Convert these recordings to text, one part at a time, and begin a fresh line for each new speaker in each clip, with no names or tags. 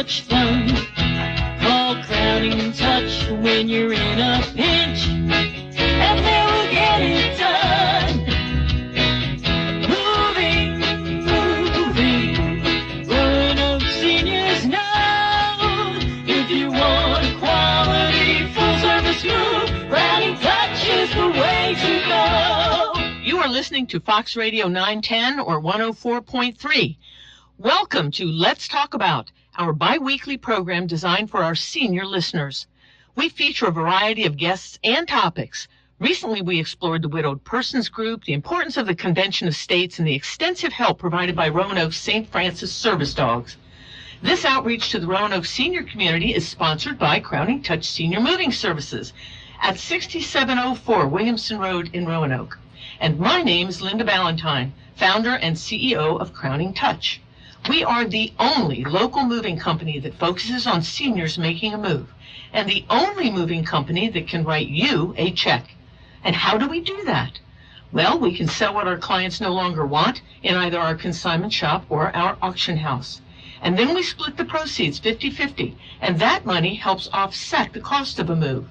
much fun. Call Crowning Touch when you're in a pinch, and they will get it done. Moving, Roanoke seniors know. If you want a quality, full-service move, Crowning Touch is the way to go.
You are listening to Fox Radio 910 or 104.3. Welcome to Let's Talk About, our bi-weekly program designed for our senior listeners. We feature a variety of guests and topics. Recently, we explored the Widowed Persons Group, the importance of the Convention of States, and the extensive help provided by Roanoke's St. Francis Service Dogs. This outreach to the Roanoke senior community is sponsored by Crowning Touch Senior Moving Services at 6704 Williamson Road in Roanoke. And my name is Linda Ballantyne, founder and CEO of Crowning Touch. We are the only local moving company that focuses on seniors making a move, and the only moving company that can write you a check. And how do we do that? Well, we can sell what our clients no longer want in either our consignment shop or our auction house. And then we split the proceeds 50-50, and that money helps offset the cost of a move.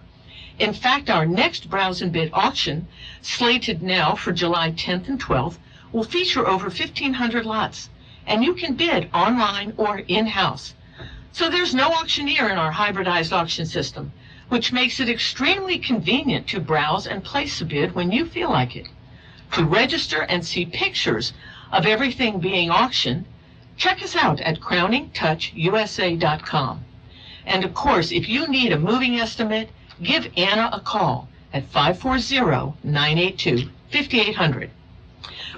In fact, our next Browse and Bid auction, slated now for July 10th and 12th, will feature over 1,500 lots. And you can bid online or in-house. So there's no auctioneer in our hybridized auction system, which makes it extremely convenient to browse and place a bid when you feel like it. To register and see pictures of everything being auctioned, check us out at crowningtouchusa.com. And of course, if you need a moving estimate, give Anna a call at 540-982-5800.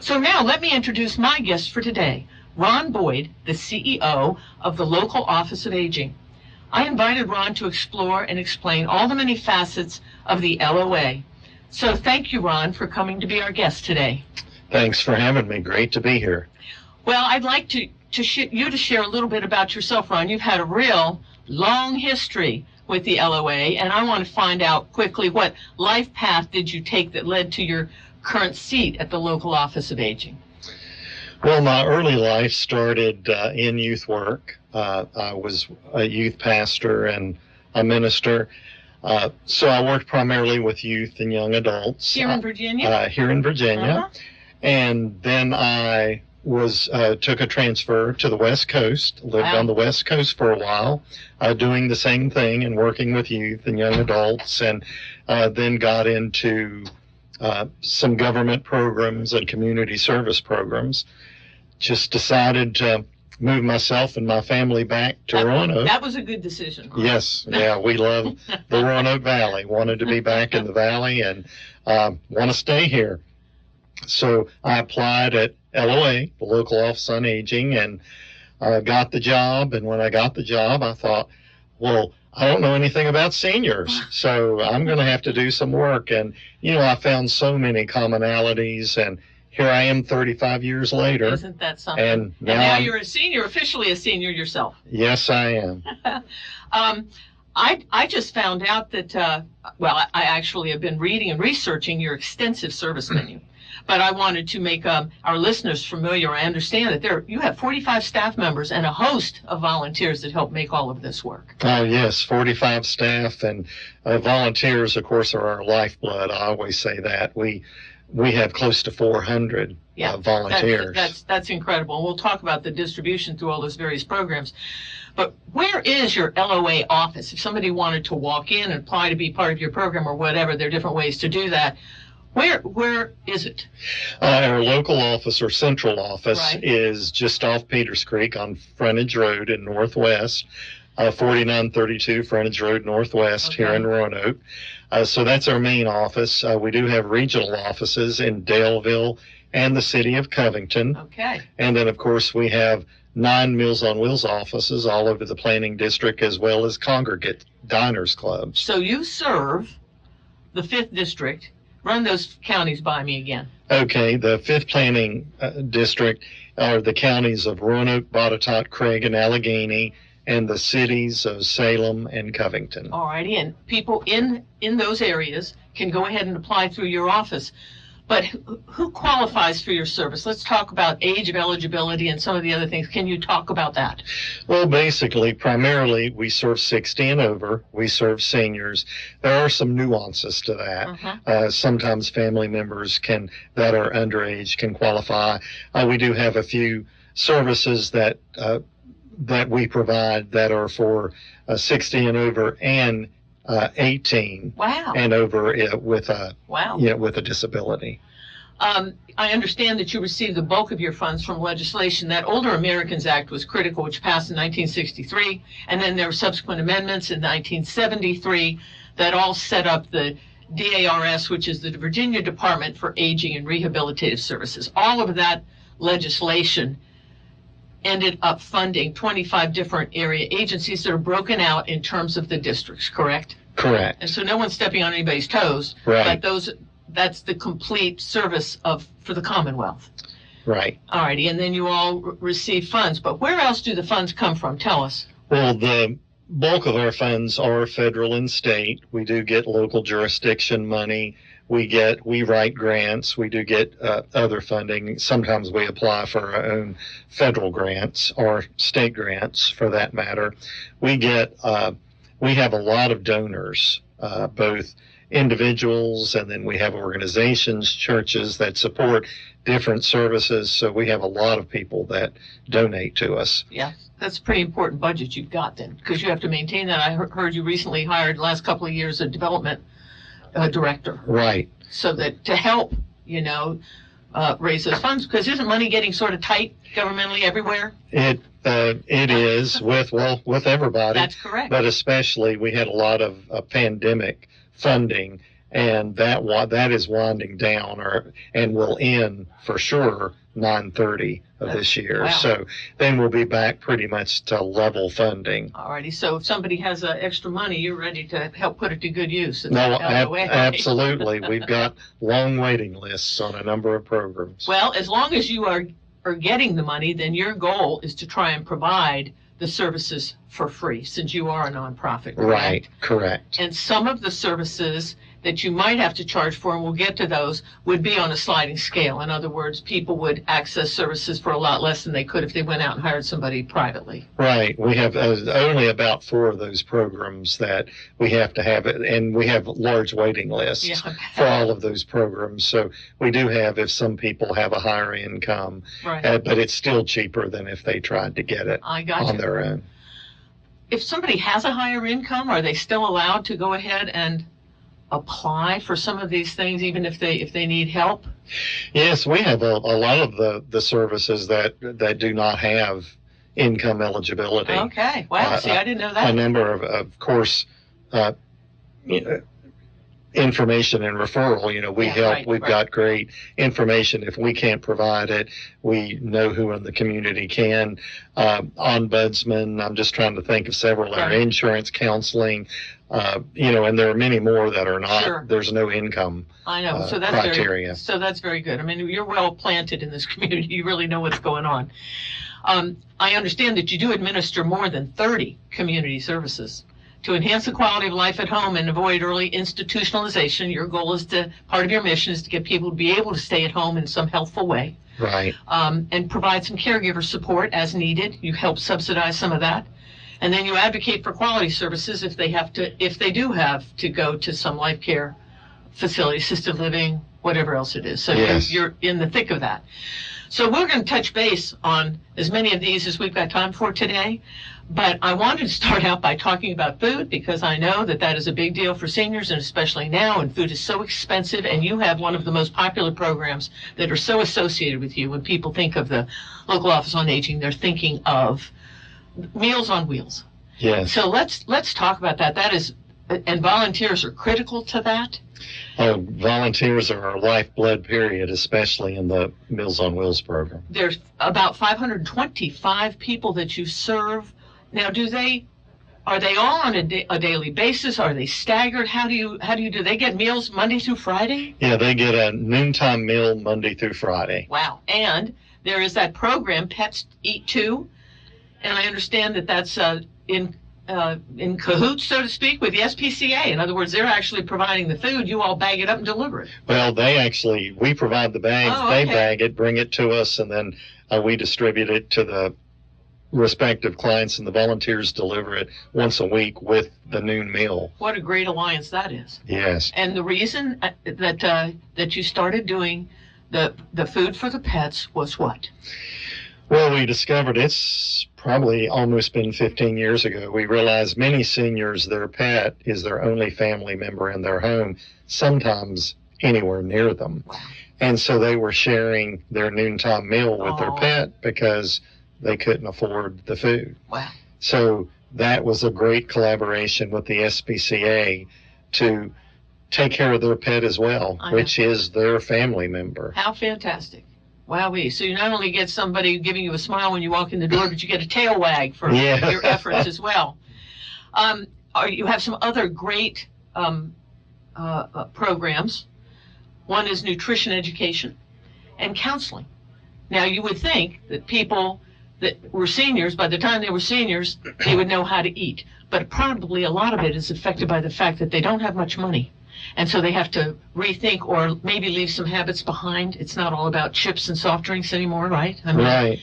So now let me introduce my guest for today, Ron Boyd, the CEO of the local Office of Aging. I invited Ron to explore and explain all the many facets of the LOA. So thank you, Ron, for coming to be our guest today.
Thanks for having me. Great to be here.
Well, I'd like you to share a little bit about yourself, Ron. You've had a real long history with the LOA, and I want to find out quickly what life path did you take that led to your current seat at the local Office of Aging?
Well, my early life started in youth work. I was a youth pastor and a minister. So I worked primarily with youth and young adults.
Here in Virginia?
Here in Virginia.
Uh-huh.
And then I took a transfer to the West Coast, lived
Wow.
on the West Coast for a while, doing the same thing and working with youth and young adults, and then got into some government programs and community service programs. Just decided to move myself and my family back to Roanoke.
That was a good decision. Ron.
Yes, yeah, we love the Roanoke Valley. Wanted to be back in the valley and want to stay here. So I applied at LOA, the local Office on Aging, and got the job. And when I got the job, I thought, well, I don't know anything about seniors, so I'm going to have to do some work. And, I found so many commonalities, and here I am 35 years later.
Isn't that something?
And
now you're a senior, officially a senior yourself.
Yes, I am.
I just found out that, I actually have been reading and researching your extensive service menu. But I wanted to make our listeners familiar. I understand that you have 45 staff members and a host of volunteers that help make all of this work.
Yes, 45 staff, and volunteers, of course, are our lifeblood. I always say that. We have close to 400 volunteers.
That's incredible. We'll talk about the distribution through all those various programs. But where is your LOA office? If somebody wanted to walk in and apply to be part of your program or whatever, there are different ways to do that. Where is it?
Our local office, or central office,
Right.
is just off Peters Creek on Frontage Road in Northwest, 4932 Frontage Road Northwest,
Okay.
here in Roanoke. So that's our main office. We do have regional offices in Daleville and the city of Covington.
Okay.
And then, of course, we have 9 Meals on Wheels offices all over the planning district, as well as congregate diners clubs.
So you serve the 5th District. Run those counties by me again.
Okay, the 5th planning district are the counties of Roanoke, Botetourt, Craig, and Allegheny, and the cities of Salem and Covington.
All righty, and people in those areas can go ahead and apply through your office. But who qualifies for your service? Let's talk about age of eligibility and some of the other things. Can you talk about that?
Well, basically, primarily, we serve 60 and over. We serve seniors. There are some nuances to that. Sometimes family members that are underage can qualify. We do have a few services that we provide that are for 60 and over and 18
Wow.
and over with
Wow.
with a disability.
I understand that you received the bulk of your funds from legislation. That Older Americans Act was critical, which passed in 1963, and then there were subsequent amendments in 1973 that all set up the DARS, which is the Virginia Department for Aging and Rehabilitative Services. All of that legislation ended up funding 25 different area agencies that are broken out in terms of the districts, correct?
Correct.
And so no one's stepping on anybody's toes,
Right.
but that's the complete service for the Commonwealth.
Right.
Alrighty, and then you all receive funds, but where else do the funds come from? Tell us.
Well, the bulk of our funds are federal and state. We do get local jurisdiction money. We write grants. We do get other funding. Sometimes we apply for our own federal grants or state grants, for that matter. We have a lot of donors, both individuals, and then we have organizations, churches that support different services. So we have a lot of people that donate to us.
Yeah, that's a pretty important budget you've got then, because you have to maintain that. I heard you recently hired, the last couple of years, a development director.
Right.
So that to help, raise those funds, because isn't money getting sort of tight governmentally everywhere?
It is with everybody.
That's correct.
But especially we had a lot of pandemic funding, and that is winding down and will end for sure 9/30 of this year.
Wow.
So then we'll be back pretty much to level funding.
Alrighty, so if somebody has extra money, you're ready to help put it to good use. It's
No,
out of the way.
absolutely. We've got long waiting lists on a number of programs.
Well, as long as you are getting the money, then your goal is to try and provide the services for free, since you are a nonprofit, correct?
Right, correct.
And some of the services that you might have to charge for, and we'll get to those, would be on a sliding scale. In other words, people would access services for a lot less than they could if they went out and hired somebody privately.
Right. We have only about 4 of those programs that we have to have, and we have large waiting lists for all of those programs. So we do have, if some people have a higher income,
Right.
But it's still cheaper than if they tried to get it
I got
on
you.
their own.
If somebody has a higher income, are they still allowed to go ahead and apply for some of these things, even if they need help?
Yes, we have a lot of the services that do not have income eligibility.
Okay. Wow. See, I didn't know
A
that.
number of course, information and referral. We
Yeah,
help.
right,
We've
right.
got great information. If we can't provide it, we know who in the community can. Ombudsman. I'm just trying to think of several. Our
Right.
insurance counseling. And there are many more that are not.
Sure.
There's no income.
I know. So
criteria.
that's very good. I mean, you're well planted in this community. You really know what's going on. I understand that you do administer more than 30 community services. To enhance the quality of life at home and avoid early institutionalization, your goal part of your mission is to get people to be able to stay at home in some healthful way,
Right.
and provide some caregiver support as needed. You help subsidize some of that. And then you advocate for quality services if they do have to go to some life care facility, assisted living, whatever else it is. So
Yes.
you're in the thick of that. So we're going to touch base on as many of these as we've got time for today. But I wanted to start out by talking about food, because I know that is a big deal for seniors, and especially now, and food is so expensive, and you have one of the most popular programs that are so associated with you. When people think of the Local Office on Aging, they're thinking of Meals on Wheels.
Yes.
So let's talk about that. That is, and volunteers are critical to that.
Volunteers are our lifeblood, period, especially in the Meals on Wheels program.
There's about 525 people that you serve. Now, are they all on a daily basis? Are they staggered? How do they get meals Monday through Friday?
Yeah, they get a noontime meal Monday through Friday.
Wow. And there is that program, Pets Eat Too. And I understand that that's in in cahoots, so to speak, with the SPCA. In other words, they're actually providing the food. You all bag it up and deliver it.
Well, we provide the bags,
Oh,
they
okay.
bag it, bring it to us, and then we distribute it to the respective clients, and the volunteers deliver it once a week with the noon meal.
What a great alliance that is.
Yes.
And the reason that you started doing the food for the pets was what?
Well, we discovered it's probably almost been 15 years ago. We realized many seniors, their pet is their only family member in their home, sometimes anywhere near them.
Wow.
And so they were sharing their noontime meal with their
Aw.
pet because they couldn't afford the food.
Wow.
So that was a great collaboration with the SPCA to take care of their pet as well,
I know.
which is their family member.
How fantastic. Wowee. So you not only get somebody giving you a smile when you walk in the door, but you get a tail wag for
Yeah.
your efforts as well. You have some other great programs. One is nutrition education and counseling. Now, you would think that people that were seniors, by the time they were seniors, they would know how to eat. But probably a lot of it is affected by the fact that they don't have much money. And so they have to rethink or maybe leave some habits behind. It's not all about chips and soft drinks anymore, right? I mean,
Right.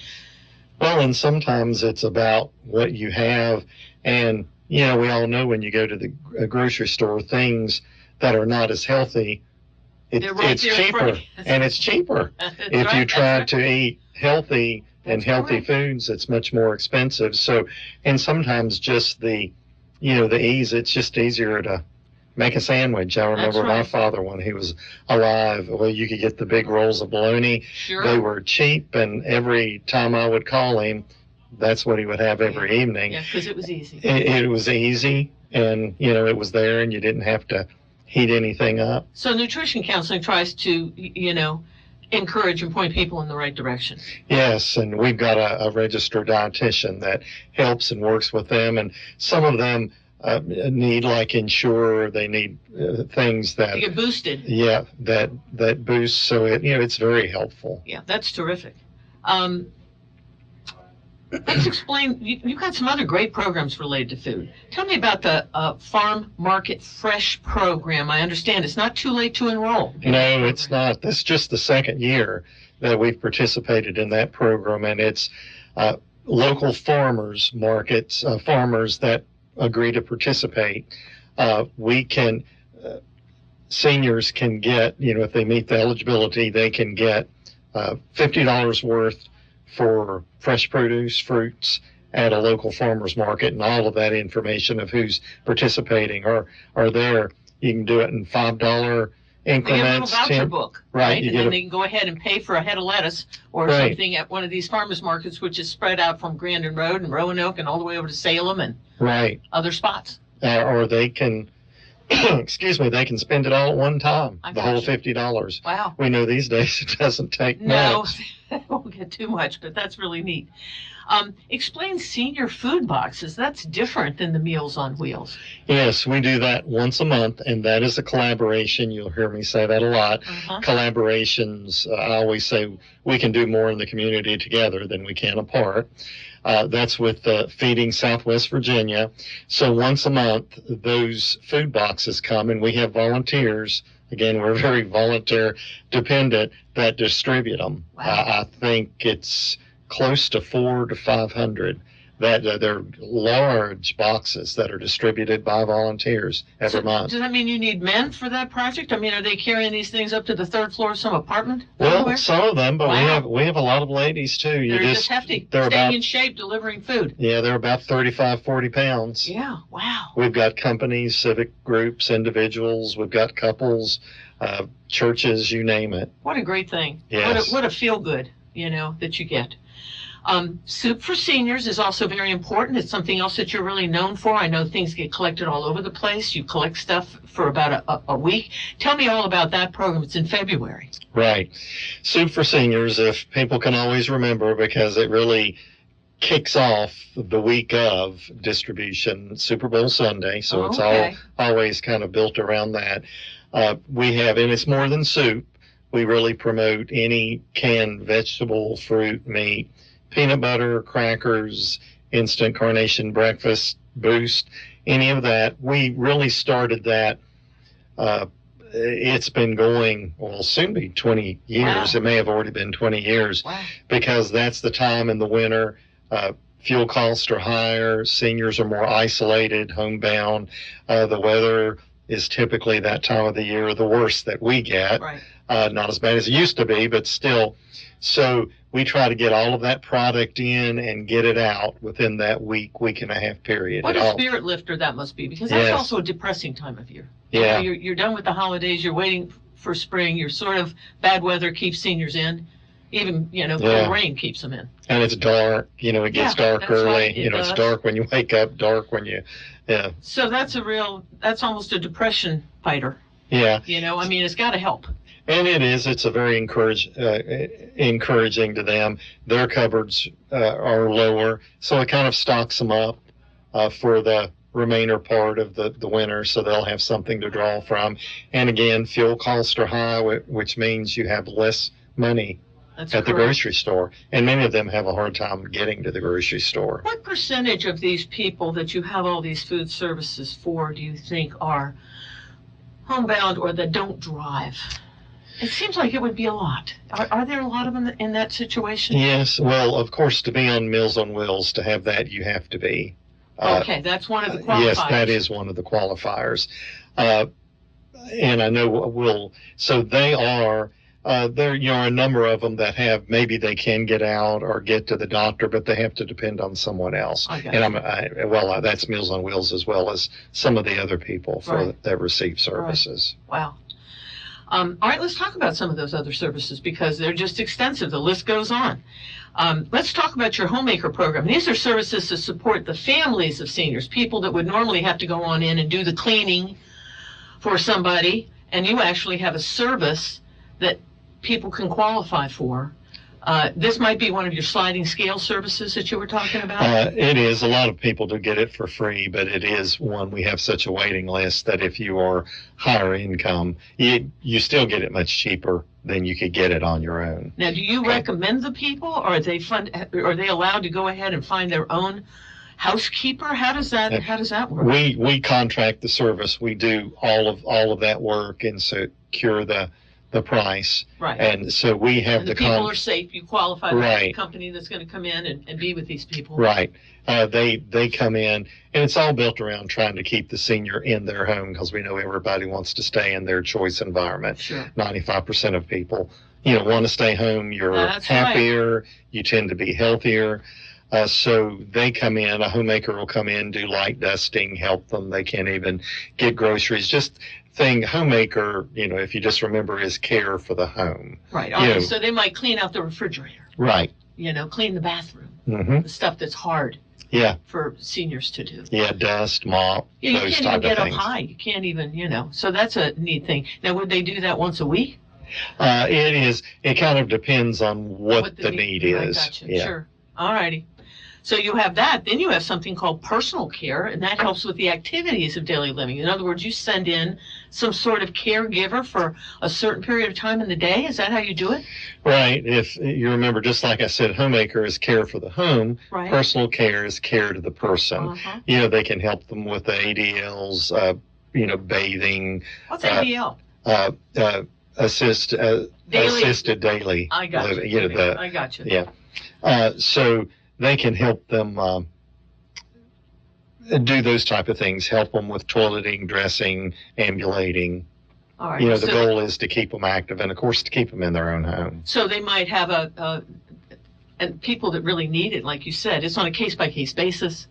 Well, and sometimes it's about what you have. And, you know, we all know when you go to the grocery store, things that are not as healthy,
They're right
it's
there in
cheaper.
front of you.
And it's cheaper.
That's
If
right,
you
that's
try
right.
to eat healthy and
That's
healthy
correct.
foods, it's much more expensive. So, and sometimes just the ease, it's just easier to make a sandwich. I remember my
right.
father, when he was alive, well, you could get the big rolls of bologna.
Sure.
They were cheap, and every time I would call him, that's what he would have every evening.
Yeah, because it was easy.
It was easy, and, it was there, and you didn't have to heat anything up.
So nutrition counseling tries to, encourage and point people in the right direction.
Yes, and we've got a registered dietitian that helps and works with them, and some of them need, like Ensure, they need things that,
You get boosted.
that boost, so it's very helpful.
Yeah, that's terrific. Let's explain. You've got some other great programs related to food. Tell me about the Farm Market Fresh program. I understand it's not too late to enroll. in that
No, it's
program.
not. This is just the second year that we've participated in that program, and it's local farmers markets, farmers that agree to participate. Seniors can get, if they meet the eligibility, they can get $50 worth for fresh produce, fruits at a local farmers market, and all of that information of who's participating are there. You can do it in $5
They get a little
increments.
voucher
10
book,
Right,
right?
you
And
get
then
a-
they can go ahead and pay for a head of lettuce or
Right.
something at one of these farmers markets, which is spread out from Grandin Road and Roanoke and all the way over to Salem and
Right.
other spots.
Or they can, they can spend it all at one time,
I
the whole
gotcha.
$50.
Wow.
We know these days it doesn't take
No,
much.
I won't get too much, but that's really neat. Explain senior food boxes. That's different than the Meals on Wheels.
Yes, we do that once a month, and that is a collaboration. You'll hear me say that a lot.
Uh-huh.
Collaborations, I always say we can do more in the community together than we can apart. That's with Feeding Southwest Virginia. So once a month, those food boxes come, and we have volunteers. Again, we're very volunteer dependent that distribute them.
Wow.
I think it's close to 400 to 500 that they're large boxes that are distributed by volunteers every
So
month.
does that mean you need men for that project? I mean, are they carrying these things up to the third floor of some apartment?
Well,
somewhere?
some of them, but
Wow.
we have a lot of ladies too.
They're just hefty,
they're
staying
about
in shape, delivering food.
they're about 35, 40 pounds.
Yeah, wow.
We've got companies, civic groups, individuals. We've got couples, churches, you name it.
What a great thing.
Yes.
What a feel good, that you get. Soup for Seniors is also very important. It's something else that you're really known for. I know things get collected all over the place. You collect stuff for about a week. Tell me all about that program. It's in February.
Right. Soup for Seniors, if people can always remember, because it really kicks off the week of distribution, Super Bowl Sunday. So it's
Okay.
always kind of built around that. We have, and it's more than soup. We really promote any canned vegetable, fruit, meat, peanut butter, crackers, instant carnation breakfast, Boost, any of that. We really started that. It's been going, well, soon be 20 years.
Wow.
It may have already been 20 years.
Wow.
Because that's the time in the winter. Fuel costs are higher. Seniors are more isolated, homebound. The weather is typically that time of the year the worst that we get.
Right.
Not as bad as it used to be, but still. So we try to get all of that product in and get it out within that week and a half period.
What a spirit lifter that must be, because that's
Yes.
also a depressing time of year.
Yeah.
You know, you're done with the holidays. You're waiting for spring. You're sort of bad weather keeps seniors in. Even, cold
Yeah.
rain keeps them in.
And it's dark. It gets
Yeah,
dark
that's
early.
right. It
It's
does.
dark when you wake up, dark when you, yeah.
So that's almost a depression fighter.
Yeah.
I mean, it's got to help.
And it is. It's a very encouraging to them. Their cupboards are lower, so it kind of stocks them up for the remainder part of the winter, so they'll have something to draw from. And again, fuel costs are high, which means you have less money
That's
at the
correct.
grocery store. And many of them have a hard time getting to the grocery store.
What percentage of these people that you have all these food services for do you think are homebound or that don't drive? It seems like it would be a lot. Are there a lot of them in that situation?
Yes. Well, of course, to be on Meals on Wheels, to have that, you have to be.
Okay, that's one of the qualifiers.
Yes, that is one of the qualifiers. And I know so they are, there are a number of them that have, maybe they can get out or get to the doctor, but they have to depend on someone else.
I got
And that's Meals on Wheels as well as some of the other people
Right.
that receive services.
Wow. All right, let's talk about some of those other services because they're just extensive. The list goes on. Let's talk about your homemaker program. These are services to support the families of seniors, people that would normally have to go on in and do the cleaning for somebody, and you actually have a service that people can qualify for. This might be one of your sliding scale services that you were talking about.
It is. A lot of people do get it for free, but it is one. We have such a waiting list that if you are higher income, you still get it much cheaper than you could get it on your own.
Now, do you recommend the people, or are they allowed to go ahead and find their own housekeeper? How does that work?
We contract the service. We do all of that work and secure the price.
Right.
And so we have
And the
the
people are safe. You qualify with the
Right.
company that's going to come in and be with these people.
Right. They come in, and it's all built around trying to keep the senior in their home because we know everybody wants to stay in their choice environment.
Sure.
95% of people, want to stay home. You're
That's
happier. You tend to be healthier. So they come in, a homemaker will come in, do light dusting, help them. They can't even get groceries. Homemaker, if you just remember, is care for the home.
Right. Okay, so they might clean out the refrigerator.
Right.
Clean the bathroom.
Mm-hmm.
The stuff that's hard
Yeah.
for seniors to do.
Yeah, dust, mop,
You
those
can't
type
even get
of
up
things.
high. You can't even, so that's a neat thing. Now, would they do that once a week?
It kind of depends on what the need is.
I gotcha.
Yeah.
Sure. All righty. So you have that. Then you have something called personal care, and that helps with the activities of daily living. In other words, you send in some sort of caregiver for a certain period of time in the day. Is that how you do it?
Right. If you remember, just like I said, homemaker is care for the home.
Right.
Personal care is care to the person.
Uh-huh.
They can help them with the ADLs, bathing,
What's ADL?
assisted daily
I got
living.
you. I got you.
Yeah. So they can help them do those type of things, help them with toileting, dressing, ambulating.
All right.
The goal is to keep them active and, of course, to keep them in their own home.
So they might have and people that really need it, like you said, it's on a case-by-case basis.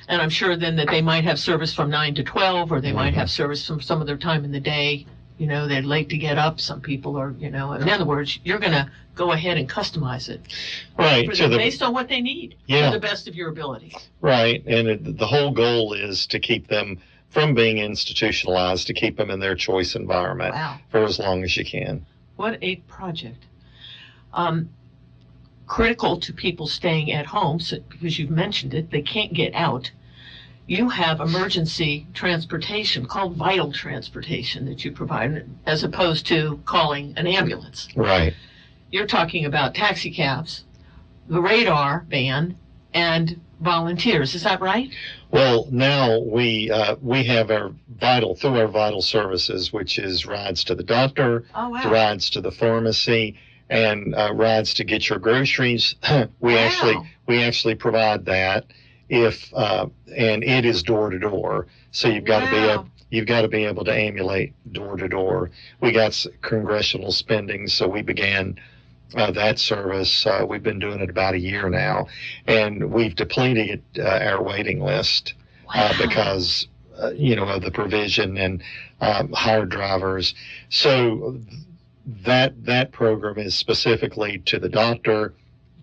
And I'm sure then that they might have service from 9 to 12, or they might have service from some of their time in the day. They're late to get up. Some people are, in other words, you're going to go ahead and customize it.
Right.
For them based on what they need.
Yeah.
To the best of your abilities.
Right. And the whole goal is to keep them from being institutionalized, to keep them in their choice environment for as long as you can.
What a project. Critical to people staying at home, because you've mentioned it, they can't get out. You have emergency transportation called vital transportation that you provide, as opposed to calling an ambulance.
Right.
You're talking about taxi cabs, the radar van, and volunteers. Is that right?
Well, now we have our through our vital services, which is rides to the doctor,
Oh, wow.
rides to the pharmacy, and rides to get your groceries. we
Wow.
actually provide that and it is door to door. So you've got
Wow.
to be able to emulate door to door. We got congressional spending, so we began that service. We've been doing it about a year now, and we've depleted our waiting list
Wow.
because of the provision and hired drivers. So that program is specifically to the doctor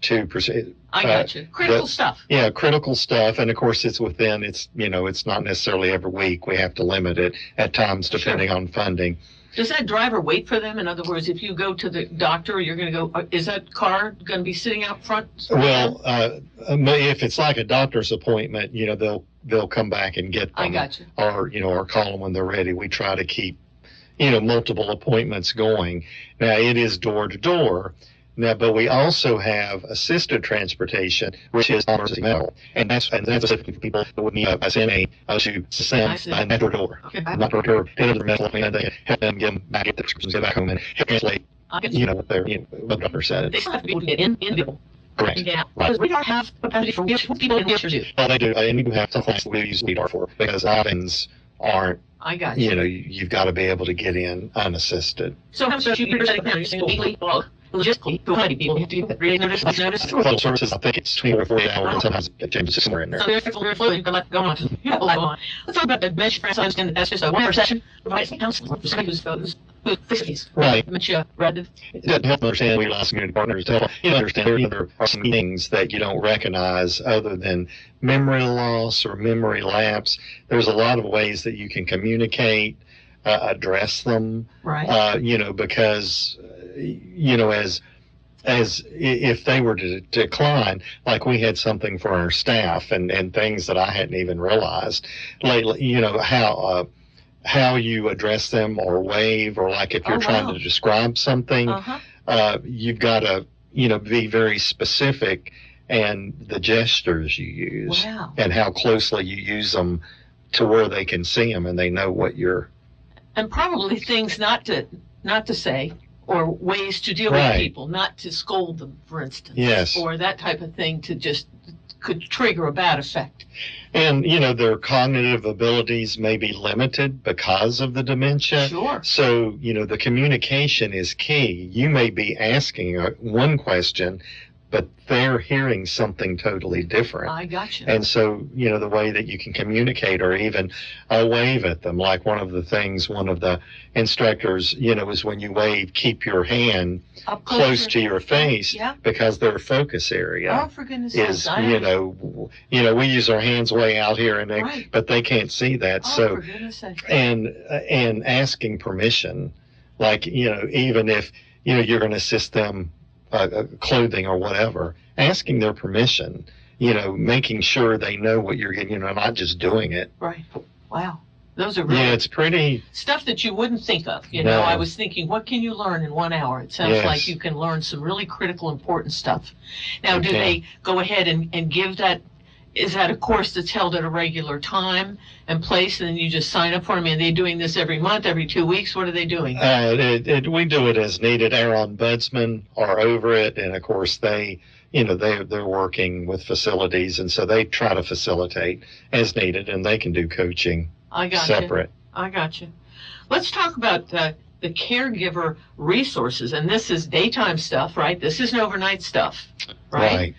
to proceed.
I got you. Critical stuff.
Yeah, critical stuff, and of course it's not necessarily every week. We have to limit it at times depending on funding.
Does that driver wait for them? In other words, if you go to the doctor, you're going to go, is that car going to be sitting out front?
Well, if it's like a doctor's appointment, they'll come back and get them.
I got you.
Or call them when they're ready. We try to keep, multiple appointments going. Now it is door to door. Now, but we also have assisted transportation, which is emergency medical, and that's specifically for people that would need a SMA to send door to door,
Okay.
not door to door, get their medical appointment, they help them get their prescriptions, get back home, and help translate,
I get you.
what the doctor said.
They still have to be able to get in the vehicle.
Correct.
And get out.
Right.
Does radar have capacity for people in wheelchairs too?
Well, they do, and we do have some clients that we use LEDAR for because options aren't.
I got you.
You've got to be able to get in unassisted.
So how much are you setting down? You're saying weekly? Well, logistically, to how many people you have to give reading notice, notice?
With other services, I think it's 24 or 48 hours, and sometimes it changes somewhere in there.
So very fluid. You've got a lot going on. You have a lot going on. Let's talk about the dementia. France, I understand that's just a 1 hour session. Provide some counseling for somebody who's facilities.
Right.
Dementia, relative.
To help them understand, we allow community partners to help understand there are some things that you don't recognize other than memory loss or memory lapse. There's a lot of ways that you can communicate, address them,
Right.
because, as if they were to decline, like we had something for our staff and things that I hadn't even realized lately, how you address them or wave, or like if you're
Oh,
trying
wow.
to describe something,
Uh-huh.
you've got to, be very specific, and the gestures you use
Wow.
and how closely you use them to where they can see them and they know what you're.
And probably things not to say, or ways to deal with
Right.
people, not to scold them, for instance.
Yes.
Or that type of thing to just could trigger a bad effect.
And, their cognitive abilities may be limited because of the dementia.
Sure.
So, the communication is key. You may be asking one question, but they're hearing something totally different.
I got you.
And so, the way that you can communicate or even wave at them, like one of the instructors, is when you wave, keep your hand
Up
close to your face,
Yeah.
because their focus area
Oh, for goodness
is,
sakes.
we use our hands way out here,
Right.
but they can't see that.
Oh,
So,
for goodness sakes.
and asking permission, like, even if, you're going to assist them clothing or whatever, asking their permission, making sure they know what you're getting, not just doing it.
Right. Wow. Those are really
Yeah, it's pretty.
stuff that you wouldn't think of.
No.
I was thinking, what can you learn in 1 hour? It sounds
Yes.
like you can learn some really critical, important stuff. Now, do
Okay.
they go ahead and give that? Is that a course that's held at a regular time and place, and then you just sign up for them? Are they doing this every month, every 2 weeks? What are they doing?
We do it as needed. Our ombudsmen are over it, and of course they're working with facilities, and so they try to facilitate as needed, and they can do coaching
I got
separate.
I got you. Let's talk about the caregiver resources, and this is daytime stuff, right? This isn't overnight stuff, right?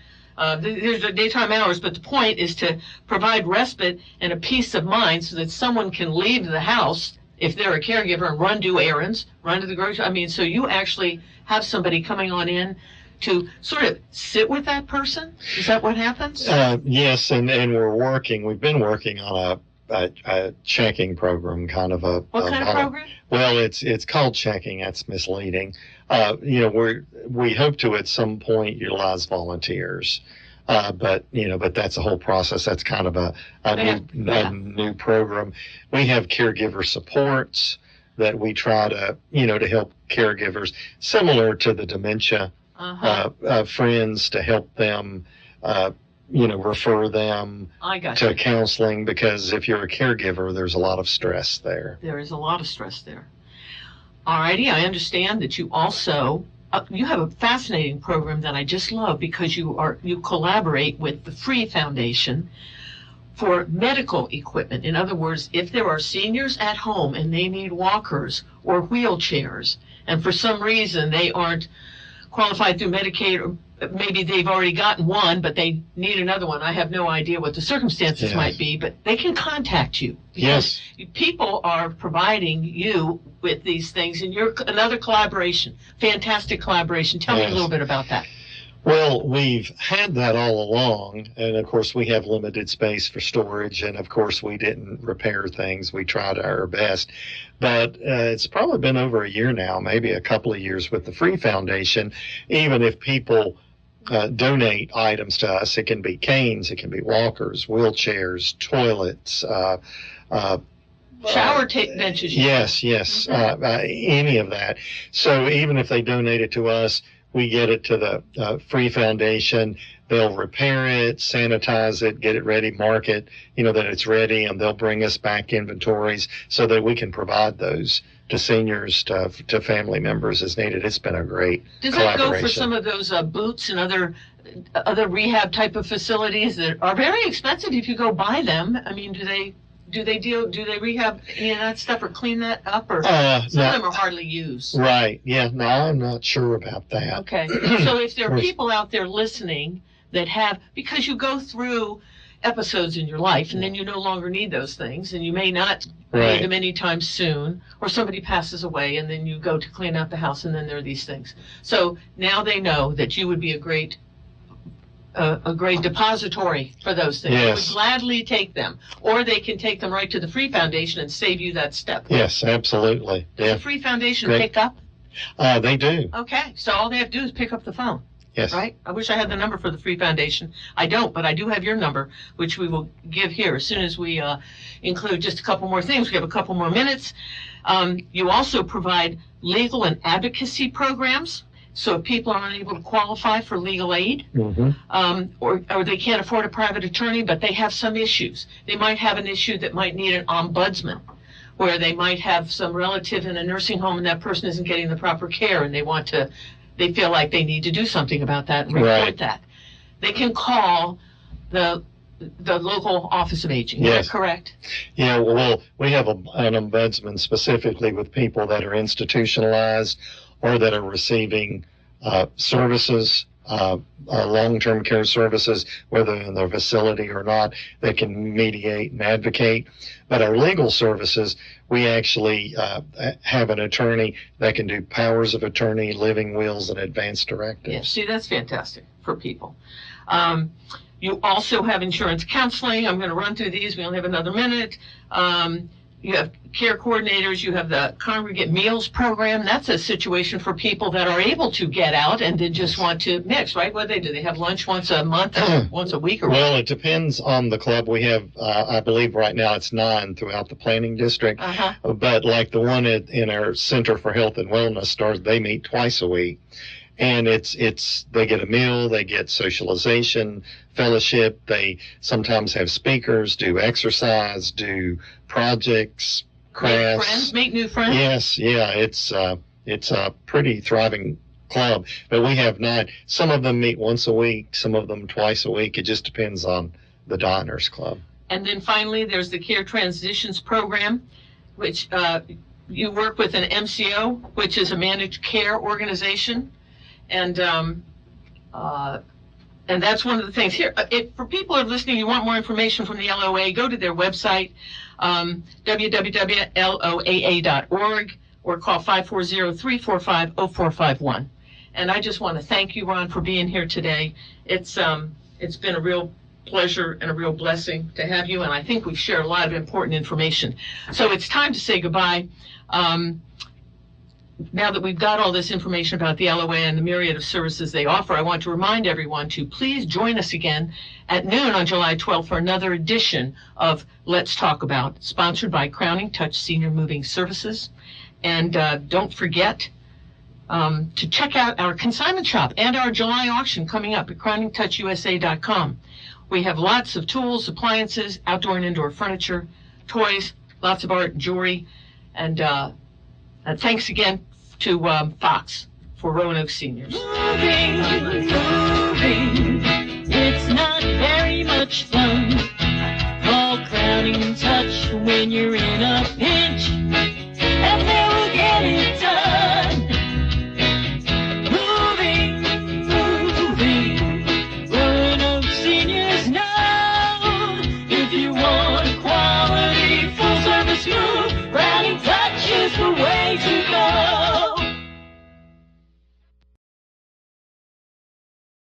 There's the daytime hours, but the point is to provide respite and a peace of mind so that someone can leave the house if they're a caregiver and do errands, run to the grocery. So you actually have somebody coming on in to sort of sit with that person? Is that what happens?
Yes, and we've been working on a checking program, kind of a.
What kind of program?
Well, it's called checking. That's misleading. We hope to at some point utilize volunteers, but that's a whole process. That's kind of a new program. We have caregiver supports that we try to to help caregivers, similar to the dementia friends, to help them refer them
I got
to
you.
counseling, because if you're a caregiver, there's a lot of stress there.
There is a lot of stress there. All righty, I understand that you also you have a fascinating program that I just love, because you collaborate with the Free Foundation for medical equipment. In other words, if there are seniors at home and they need walkers or wheelchairs, and for some reason they aren't qualified through Medicaid, or maybe they've already gotten one, but they need another one. I have no idea what the circumstances
Yes.
might be, but they can contact you.
Yes.
People are providing you with these things, and you're another collaboration, fantastic collaboration. Tell me a
Yes.
little bit about that.
Well, we've had that all along, and of course we have limited space for storage, and of course we didn't repair things. We tried our best, but it's probably been over a year now, maybe a couple of years with the Free Foundation. Even if people donate items to us, it can be canes, it can be walkers, wheelchairs, toilets,
Shower benches.
Yes, yes, any of that. So even if they donate it to us, we get it to the Free Foundation. They'll repair it, sanitize it, get it ready, mark it, that it's ready, and they'll bring us back inventories so that we can provide those to seniors, to family members as needed. It's been a great
Does that go for
collaboration.
some of those boots and other rehab type of facilities that are very expensive if you go buy them? I mean, do they rehab any of that stuff or clean that up, or some
No,
of them are hardly used?
right, yeah, no, I'm not sure about that.
Okay, so if there are people out there listening that have, because you go through episodes in your life and then you no longer need those things, and you may not
Right.
need them anytime soon, or somebody passes away and then you go to clean out the house and then there are these things. So now they know that you would be a great depository for those things.
Yes.
You would gladly take them, or they can take them right to the Free Foundation and save you that step.
Yes, absolutely,
Does
yeah,
the Free Foundation
Great.
pick up?
they do,
Okay, so all they have to do is pick up the phone.
yes.
Right? I wish I had the number for the Free Foundation. I don't, but I do have your number, which we will give here as soon as we include just a couple more things. We have a couple more minutes. You also provide legal and advocacy programs. So if people are unable to qualify for legal aid,
Hmm.
or they can't afford a private attorney, but they have some issues. They might have an issue that might need an ombudsman, where they might have some relative in a nursing home and that person isn't getting the proper care, and they feel like they need to do something about that and report
Right.
that. They can call the local Office of Aging. Is
Yes.
that correct?
Yeah, well, we have an ombudsman specifically with people that are institutionalized or that are receiving services, long-term care services, whether in their facility or not. They can mediate and advocate. But our legal services, we actually have an attorney that can do powers of attorney, living wills, and advance directives.
Yeah, see, that's fantastic for people. You also have insurance counseling. I'm going to run through these. We only have another minute. You have care coordinators. You have the congregate meals program. That's a situation for people that are able to get out and then just want to mix, right? What do? They have lunch once a month, once a week, or what?
Well, it depends on the club. We have, I believe right now it's 9 throughout the planning district.
Uh-huh.
But like the one in our Center for Health and Wellness they meet twice a week. And they get a meal, they get socialization, fellowship. They sometimes have speakers, do exercise, do projects, crafts.
Make new friends.
Yes, yeah, it's a pretty thriving club. But we have 9. Some of them meet once a week, some of them twice a week. It just depends on the Diners Club.
And then finally, there's the Care Transitions Program, which you work with an MCO, which is a managed care organization. And that's one of the things here. For people who are listening, you want more information from the LOA, go to their website, www.loaa.org, or call 540-345-0451. And I just want to thank you, Ron, for being here today. It's been a real pleasure and a real blessing to have you, and I think we've shared a lot of important information. So it's time to say goodbye. Now that we've got all this information about the LOA and the myriad of services they offer, I want to remind everyone to please join us again at noon on July 12th for another edition of Let's Talk About, sponsored by Crowning Touch Senior Moving Services. And don't forget, to check out our consignment shop and our July auction coming up at crowningtouchusa.com. We have lots of tools, appliances, outdoor and indoor furniture, toys, lots of art and jewelry. And thanks again to Fox for Roanoke Seniors.
Moving, it's not very much fun.